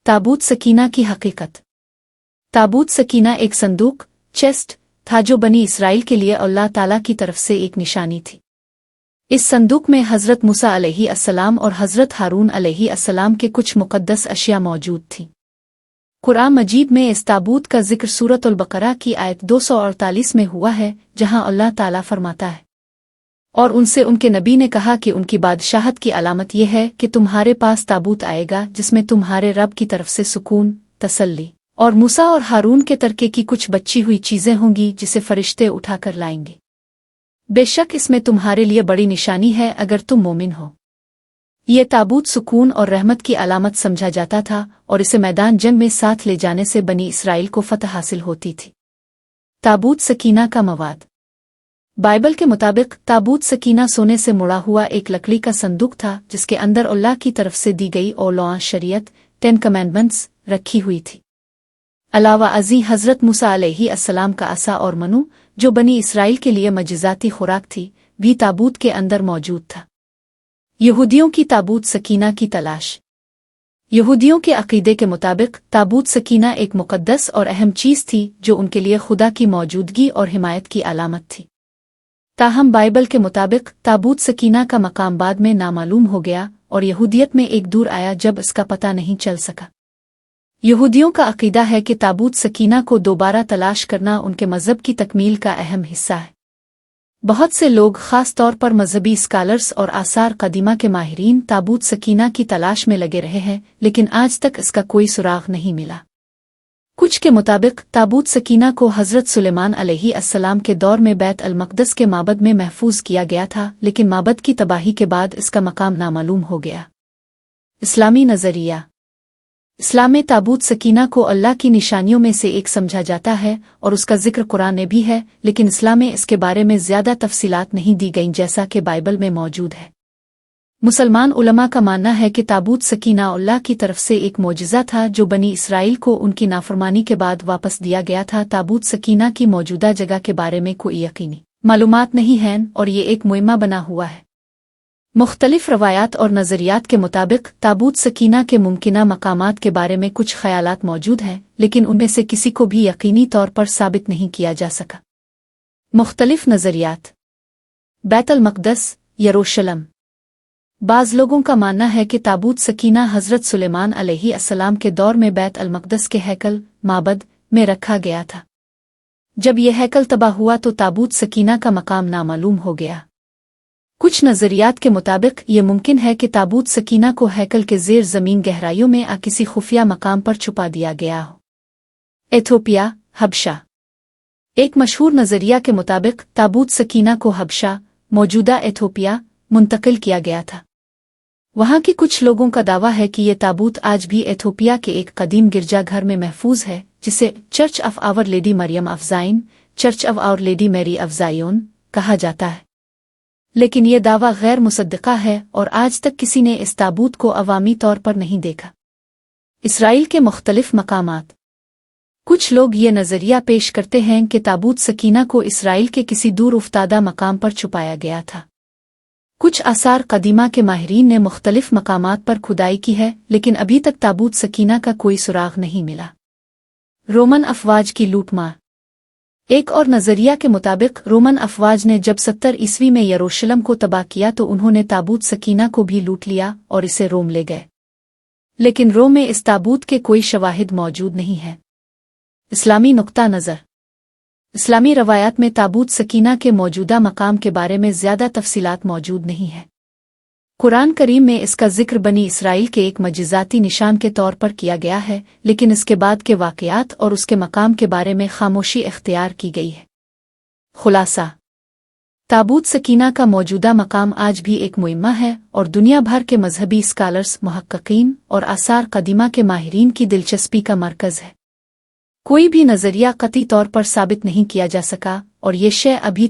ताबूत सकीना की हकीकत। ताबूत सकीना एक संदूक चेस्ट था जो बनी इसराइल के लिए अल्लाह ताला की तरफ से एक निशानी थी। इस संदूक में हज़रत मूसा अलैहि अस्सलाम और हज़रत हारून अलैहि अस्सलाम के कुछ मुक़द्दस अशिया मौजूद थीं। कुरान मजीद में इस ताबूत का जिक्र सूरत अल बकरा की आयत 248 में हुआ है, जहां अल्लाह ताला फरमाता है, और उनसे उनके नबी ने कहा कि उनकी बादशाहत की अलामत यह है कि तुम्हारे पास ताबूत आएगा जिसमें तुम्हारे रब की तरफ से सुकून, तसल्ली और मूसा और हारून के तरके की कुछ बची हुई चीजें होंगी जिसे फरिश्ते उठाकर लाएंगे। बेशक इसमें तुम्हारे लिए बड़ी निशानी है अगर तुम मोमिन हो। ये ताबूत सुकून और रहमत की अलामत समझा जाता था और इसे मैदान जंग में साथ ले जाने से बनी इसराइल को फतह हासिल होती थी। ताबूत सकीना का मवाद। बाइबल के मुताबिक ताबूत सकीना सोने से मुड़ा हुआ एक लकड़ी का संदूक था जिसके अंदर अल्लाह की तरफ से दी गई औलौआ शरीयत 10 कमांडमेंट्स रखी हुई थी। अलावा अज़ी हज़रत मूसा अलैहि अस्सलाम का असा और मनु जो बनी इसराइल के लिए मजिज़ाती खुराक थी भी ताबूत के अंदर मौजूद था। यहूदियों की ताबूत सकीना की तलाश। यहूदियों के अकीदे के मुताबिक ताबूत सकीना एक मुक़द्दस और अहम चीज़ थी जो उनके लिए खुदा की मौजूदगी और हिमायत की अलामत थी। ताहम बाइबल के मुताबिक ताबूत सकीना का मकाम बाद में नामालूम हो गया और यहूदियत में एक दूर आया जब इसका पता नहीं चल सका। यहूदियों का अकीदा है कि ताबूत सकीना को दोबारा तलाश करना उनके मज़हब की तकमील का अहम हिस्सा है। बहुत से लोग ख़ास तौर पर मजहबी स्कॉलर्स और आसार कदीमा के माहिरीन ताबूत सकीना की तलाश में लगे रहे हैं, लेकिन आज तक इसका कोई सुराग नहीं मिला। कुछ के मुताबिक ताबूत सकीना को हज़रत सुलेमान अलैहि अस्सलाम के दौर में बैत अल मक़दस के माबद में महफूज किया गया था, लेकिन माबद की तबाही के बाद इसका मकाम नामालूम हो गया। इस्लामी नज़रिया। इस्लाम में ताबूत सकीना को अल्लाह की निशानियों में से एक समझा जाता है और उसका जिक्र कुरान में भी है, लेकिन इस्लाम में इसके बारे में ज़्यादा तफसीलात नहीं दी गईं जैसा कि बाइबल में मौजूद है। मुसलमान उलमा का मानना है कि ताबूत सकीना अल्लाह की तरफ से एक मोजिज़ा था जो बनी इसराइल को उनकी नाफरमानी के बाद वापस दिया गया था। ताबूत सकीना की मौजूदा जगह के बारे में कोई यकीनी मालूमात नहीं हैं और ये एक मुइम्मा बना हुआ है। मुख्तलिफ रवायात और नज़रियात के मुताबिक ताबूत सकीना के मुमकिना मकामात के बारे में कुछ ख़यालात मौजूद हैं, लेकिन उनमें से किसी को भी यकीनी तौर पर साबित नहीं किया जा सका। मुख्तलिफ नज़रियात। बैत अल मक़दस, यरूशलेम। बाज़ लोगों का मानना है कि ताबूत सकीना हज़रत सुलेमान अलैहि अस्सलाम के दौर में बैत अल मक़दस के हैकल माबद में रखा गया था। जब यह हैकल तबाह हुआ तो ताबूत सकीना का मकाम नामालूम हो गया। कुछ नज़रियात के मुताबिक ये मुमकिन है कि ताबूत सकीना को हैकल के ज़ेर ज़मीन गहराइयों में किसी खुफिया मकाम पर छुपा दिया गया हो। एथोपिया, हबशा। एक मशहूर नज़रिया के मुताबिक ताबूत सकीना को हबशा, मौजूदा एथोपिया, मुंतकिल किया गया था। वहाँ के कुछ लोगों का दावा है कि ये ताबूत आज भी एथोपिया के एक कदीम गिरजाघर में महफूज है, जिसे चर्च ऑफ आवर लेडी मरियम अफ़ज़ाइन, Church of Our Lady Mary अफ़ज़ायोन कहा जाता है। लेकिन यह दावा गैर मुसद्दक़ा है और आज तक किसी ने इस ताबूत को अवामी तौर पर नहीं देखा। इसराइल के मुख्तलिफ मकामात। कुछ लोग ये नज़रिया पेश करते हैं कि ताबूत सकीना को इसराइल के किसी दूर उफ्तादा मकाम पर छुपाया गया था। कुछ आसार कदीमा के माहिरीन ने मुख्तलिफ मकामात पर खुदाई की है, लेकिन अभी तक ताबूत सकीना का कोई सुराग नहीं मिला। रोमन अफवाज की लूटमार। एक और नज़रिया के मुताबिक रोमन अफवाज ने जब 70 ईस्वी में यरूशलेम को तबाह किया तो उन्होंने ताबूत सकीना को भी लूट लिया और इसे रोम ले गए, लेकिन रोम में इस ताबूत के कोई शवाहिद मौजूद नहीं है। इस्लामी नुक्ता नज़र। इस्लामी रवायात में ताबूत सकीना के मौजूदा मकाम के बारे में ज़्यादा तफसीलात मौजूद नहीं है। कुरान करीम में इसका जिक्र बनी इसराइल के एक मजिज़ाती निशान के तौर पर किया गया है, लेकिन इसके बाद के वाक़यात और उसके मकाम के बारे में खामोशी इख्तियार की गई है। खुलासा। ताबूत सकीना का मौजूदा मकाम आज भी एक मुइम्मा है और दुनिया भर के मजहबी स्कॉलर्स, मुहक्किकीन और आसार कदीमा के माहिरीन की दिलचस्पी का मरकज़ है। कोई भी नज़रिया कतई तौर पर साबित नहीं किया जा सका और ये शय अभी